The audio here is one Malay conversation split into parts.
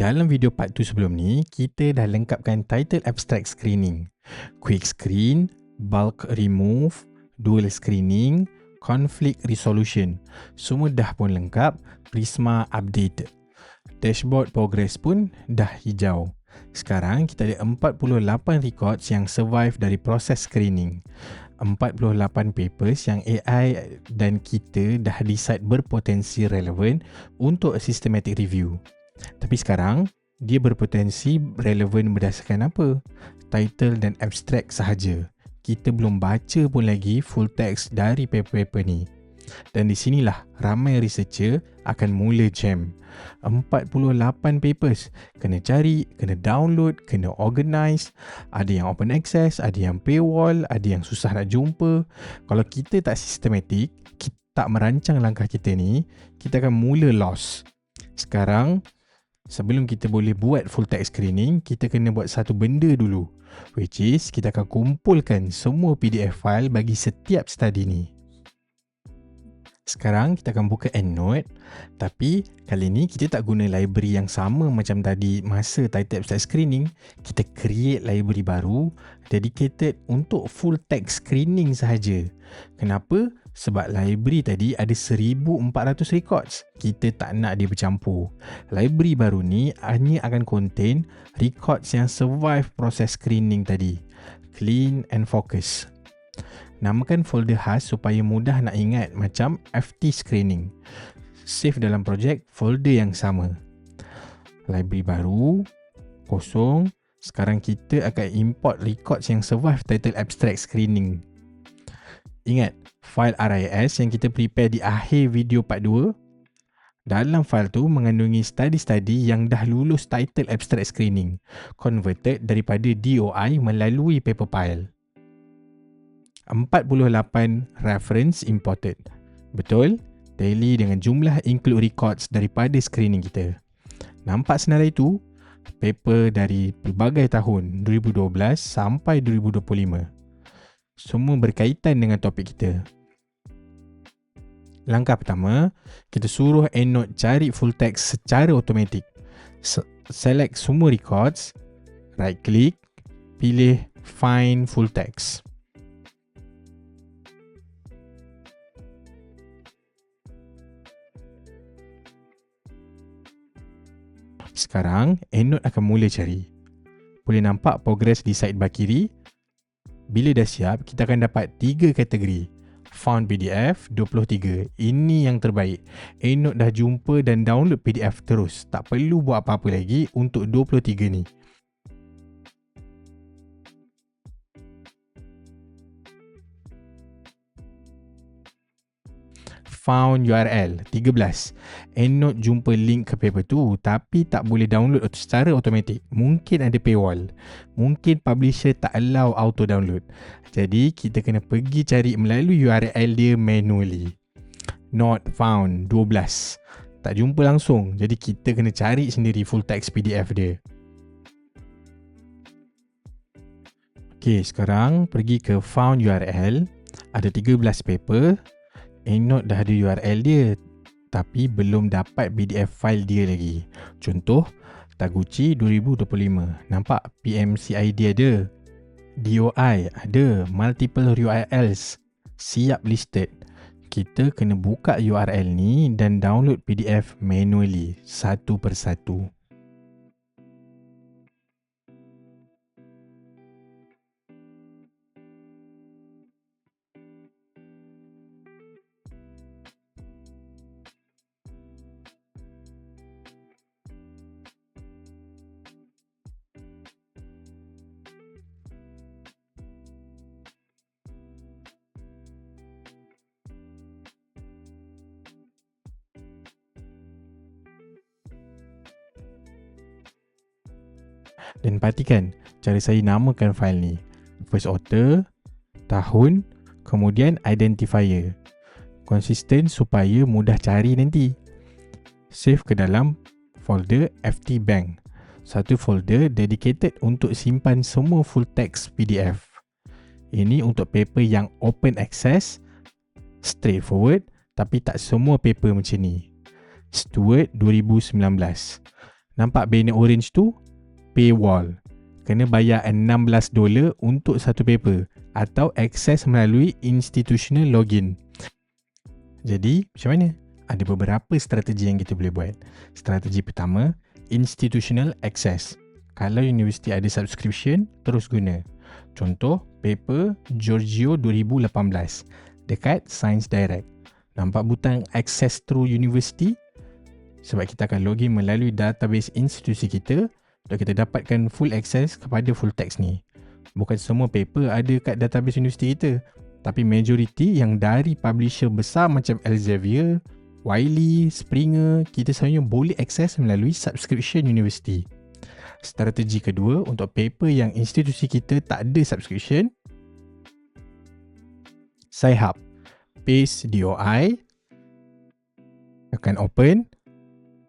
Dalam video part 2 sebelum ni, kita dah lengkapkan title abstract screening, quick screen, bulk remove, dual screening, conflict resolution. Semua dah pun lengkap, Prisma updated. Dashboard progress pun dah hijau. Sekarang kita ada 48 records yang survive dari proses screening. 48 papers yang AI dan kita dah decide berpotensi relevan untuk systematic review. Tapi sekarang, dia berpotensi relevan berdasarkan apa? Title dan abstract sahaja. Kita belum baca pun lagi full text dari paper-paper ni. Dan di sinilah ramai researcher akan mula jam. 48 papers, kena cari, kena download, kena organize. Ada yang open access, ada yang paywall, ada yang susah nak jumpa. Kalau kita tak sistematik, kita tak merancang langkah kita ni, kita akan mula lost. Sekarang, sebelum kita boleh buat full text screening, kita kena buat satu benda dulu, which is kita akan kumpulkan semua PDF file bagi setiap study ni. Sekarang kita akan buka EndNote, tapi kali ni kita tak guna library yang sama macam tadi masa title abstract screening. Kita create library baru dedicated untuk full text screening sahaja. Kenapa? Sebab library tadi ada 1400 records. Kita tak nak dia bercampur. Library baru ni hanya akan contain records yang survive proses screening tadi. Clean and focus. Namakan folder khas supaya mudah nak ingat macam FT screening. Save dalam projek folder yang sama. Library baru, kosong. Sekarang kita akan import records yang survive title abstract screening. Ingat, file RIS yang kita prepare di akhir video part 2, dalam file tu mengandungi study-study yang dah lulus title abstract screening, converted daripada DOI melalui paper file. 48 reference imported. Betul? Tally dengan jumlah include records daripada screening kita. Nampak senarai tu? Paper dari pelbagai tahun 2012 sampai 2025. Semua berkaitan dengan topik kita. Langkah pertama, kita suruh EndNote cari full text secara automatik. Select semua records, right click, pilih find full text. Sekarang, EndNote akan mula cari. Boleh nampak progress di sidebar kiri. Bila dah siap, kita akan dapat 3 kategori. Found PDF 23. Ini yang terbaik. EndNote dah jumpa dan download PDF terus. Tak perlu buat apa-apa lagi untuk 23 ni. Found URL 13. EndNote jumpa link ke paper tu tapi tak boleh download secara automatik. Mungkin ada paywall. Mungkin publisher tak allow auto download. Jadi kita kena pergi cari melalui URL dia manually. Not found 12. Tak jumpa langsung. Jadi kita kena cari sendiri full text PDF dia. Okey, sekarang pergi ke found URL. Ada 13 paper. EndNote dah ada URL dia tapi belum dapat PDF file dia lagi. Contoh, Taguchi 2025. Nampak PMCID ada, DOI ada, multiple URLs siap listed. Kita kena buka URL ni dan download PDF manually satu persatu. Dan perhatikan cara saya namakan file ni. First author, tahun, kemudian identifier. Konsisten supaya mudah cari nanti. Save ke dalam folder FT Bank. Satu folder dedicated untuk simpan semua full text PDF. Ini untuk paper yang open access, straightforward, tapi tak semua paper macam ni. Stewart 2019. Nampak banner orange tu? Paywall. Kena bayar $16 untuk satu paper atau akses melalui institutional login. Jadi, macam mana? Ada beberapa strategi yang kita boleh buat. Strategi pertama, institutional access. Kalau universiti ada subscription, terus guna. Contoh, paper Giorgio 2018 dekat Science Direct. Nampak butang access through university? Sebab kita akan login melalui database institusi kita untuk kita dapatkan full access kepada full text ni. Bukan semua paper ada kat database universiti kita, tapi majoriti yang dari publisher besar macam Elsevier, Wiley, Springer, kita selalunya boleh akses melalui subscription universiti. Strategi kedua untuk paper yang institusi kita tak ada subscription, Sci-Hub. Paste DOI, akan open,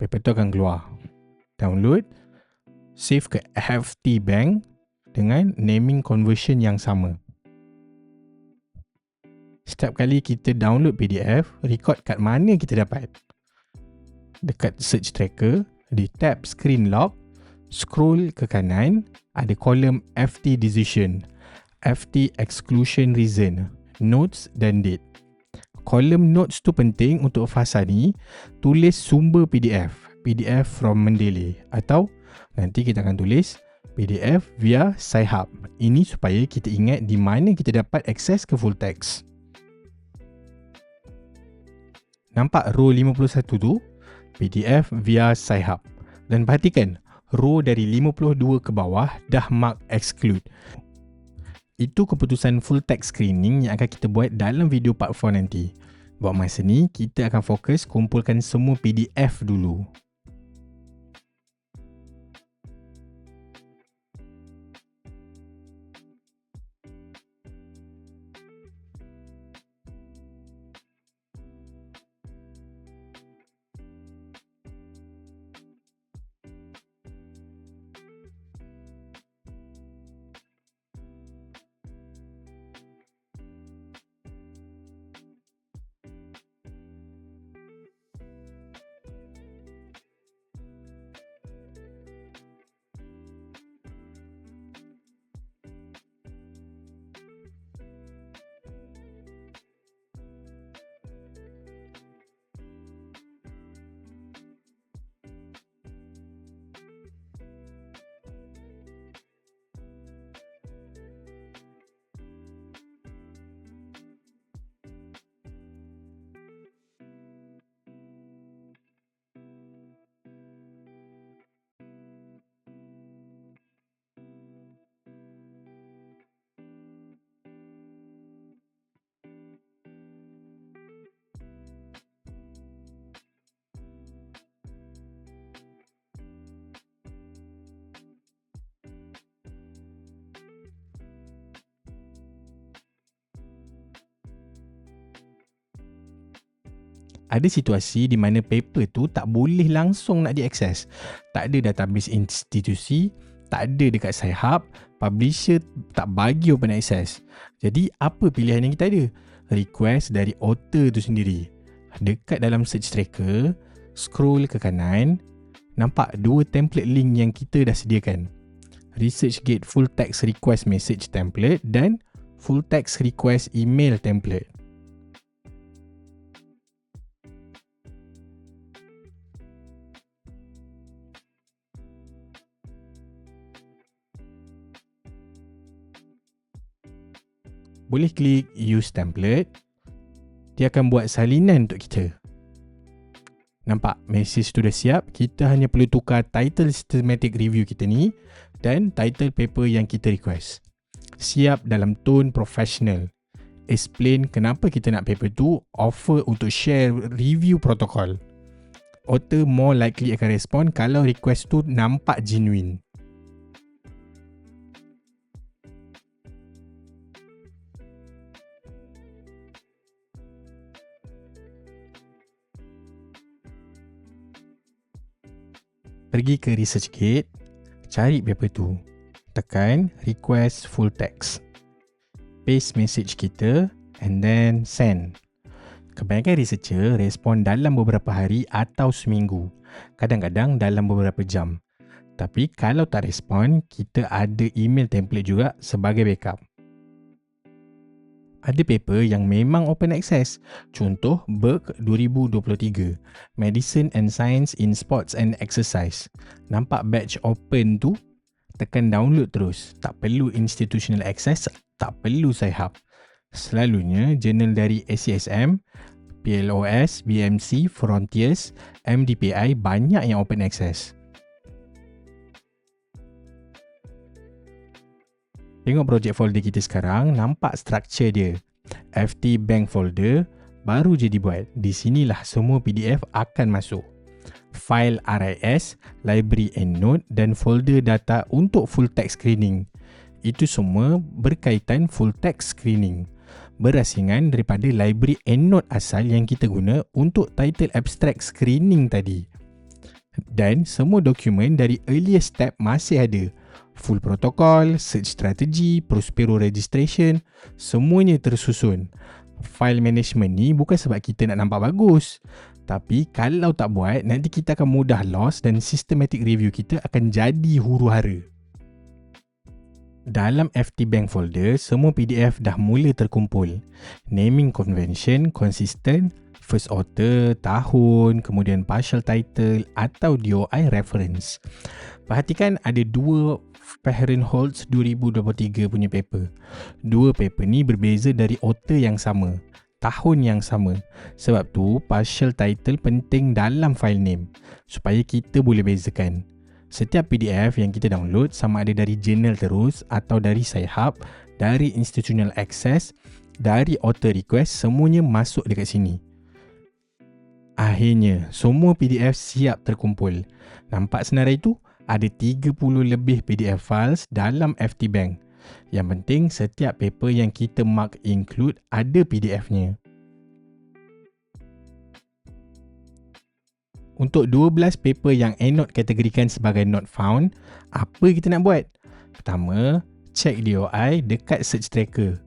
paper tu akan keluar. Download, save ke FT Bank dengan naming conversion yang sama. Setiap kali kita download PDF, record kat mana kita dapat. Dekat search tracker, di tab screen lock, scroll ke kanan, ada kolom FT decision, FT exclusion reason, notes dan date. Kolom notes tu penting untuk fasa ni, tulis sumber PDF from Mendeley, atau nanti kita akan tulis PDF via Sci-Hub. Ini supaya kita ingat di mana kita dapat akses ke full text. Nampak row 51 tu? PDF via Sci-Hub. Dan perhatikan, row dari 52 ke bawah dah mark exclude. Itu keputusan full text screening yang akan kita buat dalam video part 4 nanti. Buat masa ni, kita akan fokus kumpulkan semua PDF dulu. Ada situasi di mana paper tu tak boleh langsung nak diakses. Tak ada database institusi, tak ada dekat Sci-Hub, publisher tak bagi open access. Jadi apa pilihan yang kita ada? Request dari author tu sendiri. Dekat dalam search tracker, scroll ke kanan, nampak dua template link yang kita dah sediakan. ResearchGate Full Text Request Message Template dan Full Text Request Email Template. Boleh klik Use Template. Dia akan buat salinan untuk kita. Nampak? Message tu dah siap. Kita hanya perlu tukar title systematic review kita ni dan title paper yang kita request. Siap dalam tone professional. Explain kenapa kita nak paper tu. Offer untuk share review protokol. Author more likely akan respon kalau request tu nampak genuine. Pergi ke ResearchGate, cari paper tu, tekan request full text, paste message kita and then send. Kebanyakan researcher respon dalam beberapa hari atau seminggu. kadang-kadang dalam beberapa jam. Tapi kalau tak respon, kita ada email template juga sebagai backup. Ada paper yang memang open access. Contoh Burke 2023, Medicine and Science in Sports and Exercise. Nampak batch open tu? Tekan download terus. Tak perlu institutional access, tak perlu Sci-Hub. Selalunya jurnal dari ACSM, PLOS, BMC, Frontiers, MDPI banyak yang open access. Tengok projek folder kita sekarang, nampak struktur dia. FT Bank folder baru je dibuat. Di sinilah semua PDF akan masuk. File RIS, library EndNote dan folder data untuk full text screening. Itu semua berkaitan full text screening. Berasingan daripada library EndNote asal yang kita guna untuk title abstract screening tadi. Dan semua dokumen dari earlier step masih ada. Full protocol, search strategy, Prospero registration, semuanya tersusun. File management ni bukan sebab kita nak nampak bagus. Tapi kalau tak buat, nanti kita akan mudah lost dan systematic review kita akan jadi huru-hara. Dalam FT Bank folder, semua PDF dah mula terkumpul. Naming convention consistent, first author, tahun, kemudian partial title atau DOI reference. Perhatikan ada dua Fahrenholtz 2023 punya paper. Dua paper ni berbeza dari author yang sama, tahun yang sama. Sebab tu partial title penting dalam file name supaya kita boleh bezakan. Setiap PDF yang kita download sama ada dari journal terus atau dari Sci-Hub, dari institutional access, dari author request, semuanya masuk dekat sini. Akhirnya, semua PDF siap terkumpul. Nampak senarai tu? Ada 30 lebih PDF files dalam FT Bank. Yang penting, setiap paper yang kita mark include ada PDF-nya. Untuk 12 paper yang EndNote kategorikan sebagai not found, apa kita nak buat? Pertama, check DOI dekat search tracker.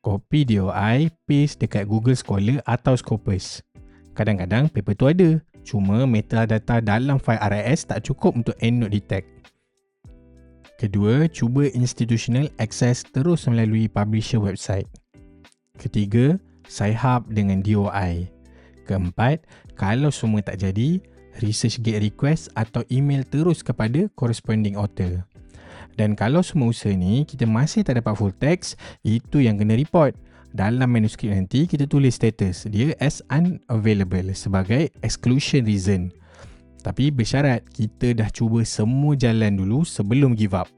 Copy DOI, paste dekat Google Scholar atau Scopus. Kadang-kadang paper tu ada, cuma metadata dalam file RIS tak cukup untuk EndNote detect. Kedua, cuba institutional access terus melalui publisher website. Ketiga, Sci-Hub dengan DOI. Keempat, kalau semua tak jadi, ResearchGate request atau email terus kepada corresponding author. Dan kalau semua usaha ni kita masih tak dapat full text, itu yang kena report. Dalam manuskrip nanti kita tulis status dia as unavailable sebagai exclusion reason. Tapi bersyarat kita dah cuba semua jalan dulu sebelum give up.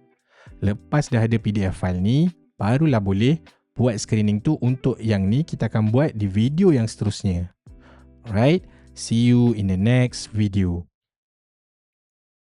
Lepas dah ada PDF file ni, barulah boleh buat screening tu. Untuk yang ni kita akan buat di video yang seterusnya. Alright, see you in the next video.